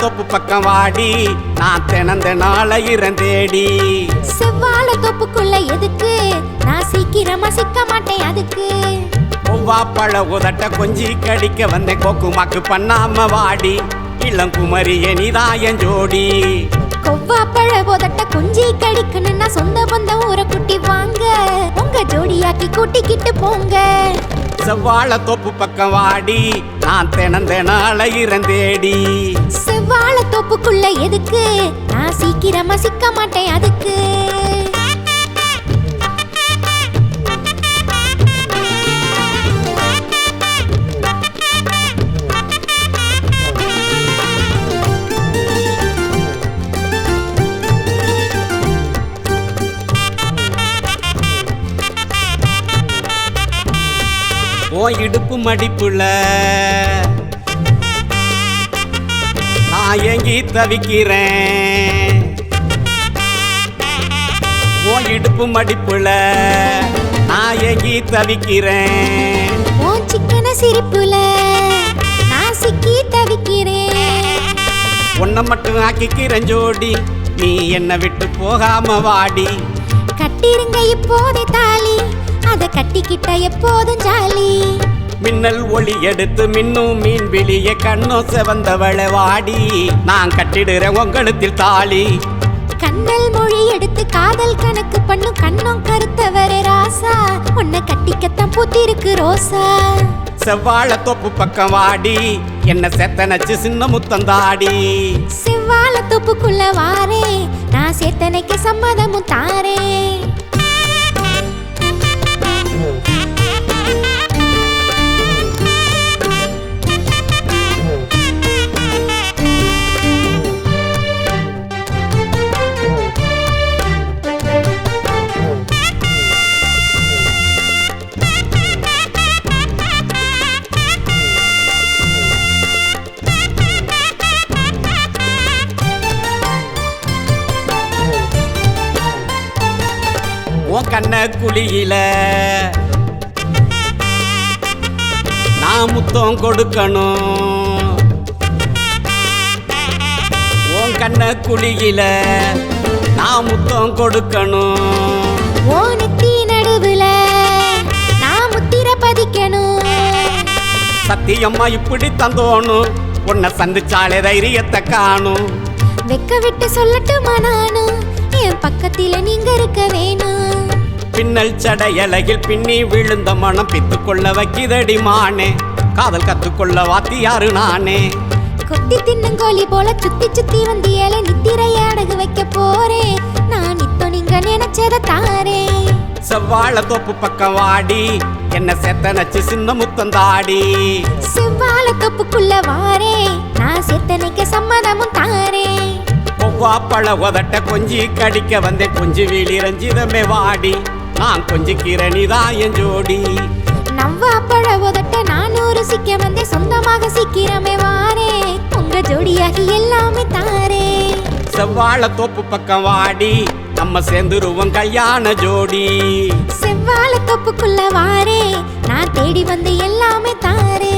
தோப்பு பக்கம் வாடி நான் தினந்தனால இருந்தேடி. செவ்வாழ தோப்புக்குள்ள எதுக்கு நான் சீக்கிரமா சிக்க மாட்டேன் அதுக்கு. ஒவ்வாப்பழ உதட்ட கொஞ்சி கடிக்க வந்த கோக்குமாக்கு பண்ணாம வாடி இளங்குமரிய நீதாயன் ஜோடி. கொவ்வாப்பழ உதட்ட கொஞ்சி கடிக்கணும்னா சொந்த பந்த ஊரை குட்டி வாங்க உங்க ஜோடியாக்கி கூட்டிக்கிட்டு போங்க. செவ்வாழ தோப்பு பக்கம் வாடி நான் தினந்தனால இருந்தேடி. செவ்வாழ தோப்புக்குள்ள எதுக்கு நான் சீக்கிரமா சிக்க மாட்டேன் அதுக்கு. ஓ இடுப்பு மடிப்புல நான் ஏங்கி தவிக்கிறேன். ஓ இடுப்பு மடிப்புல நான் ஏங்கி தவிக்கிறேன். ஓ சிக்கன சிரிப்புல நான் சிக்கி தவிக்கிறேன். உன்னை மட்டும் ஆக்கிக்கிறேன் ஜோடி நீ என்ன விட்டு போகாம வாடி. கட்டிருங்க இப்போதே தாலி அத கட்டிக்கிட்ட எப்போதும் ஜாலி. மின்னல் ஒளி எடுத்து மின்னும் மீன் வெளிய கண்ணோ செவந்தவளை வாடி நான் கட்டிடுறேன் உங்களுத்தில் தாலி. கண்ணல் மொழி எடுத்து காதல் கணக்கு பண்ணும் கண்ணம் கருத்தவரே ராசா உன்னை கட்டிக்கத்தான் பூத்திருக்கு ரோசா. செவ்வாழ தோப்பு பக்கம் வாடி என்ன செத்தனச்சு சின்ன முத்தந்தாடி. செவ்வாழ தோப்புக்குள்ள வாரே நான் சேத்தனைக்கு சம்மதமும் தாரே. உன் கண்ண குழியில நான் முத்தம் கொடுக்கணும். உன் கண்ண குழியில நான் முத்தம் கொடுக்கணும். ஓ நெத்தி நடுவுல நான் முத்திர பதிக்கணும். சத்தியம்மா இப்படி தந்தோணும் உன்னை சந்திச்சாலே தைரியத்தை காணும். வெக்க விட்டு சொல்லட்டுமா நானும் என் பக்கத்தில நீங்க இருக்க வேணும். பின்னல் சடையலையில் பின்னி விழுந்த மனம் பித்துக்கொள்ள வைக்கிதடி மானே காதல் கத்துக்கொள்ள வாத்தியாரு நானே. கொத்தி தின்னங்கோலி போல சுத்தி சுத்தி வந்து ஏழை நித்திரைய அடகு வைக்க போறேன் நான் நித்தோ நீங்க நினைச்சத தாரே. செவ்வாழ தோப்பு பக்கம் வாடி என்ன செத்தனச்சு சின்ன முத்தந்தாடி. செவ்வாழ தோப்புக்குள்ள வாரே நான் சேத்தனைக்கு சம்மதமும் தாரே. ஒவ்வாப்பழ உதட்ட கொஞ்சி கடிக்க வந்தே கொஞ்சி வீழி ரஞ்சிதமே வாடி நான் கொஞ்சிக்கிற நீதாயன் ஜோடி. நவ்வாப்பழ உதட்ட நானூறு சிக்க வந்தே சொந்தமாக சிக்கிறமே வாரே உங்க ஜோடியாகி எல்லாமே தாரே. செவ்வாழ தோப்பு பக்கம் வாடி நம்ம சேர்ந்துருவோம் கல்யாண ஜோடி. செவ்வாழ தோப்புக்குள்ள வாரே நான் தேடி வந்து எல்லாமே தாரே.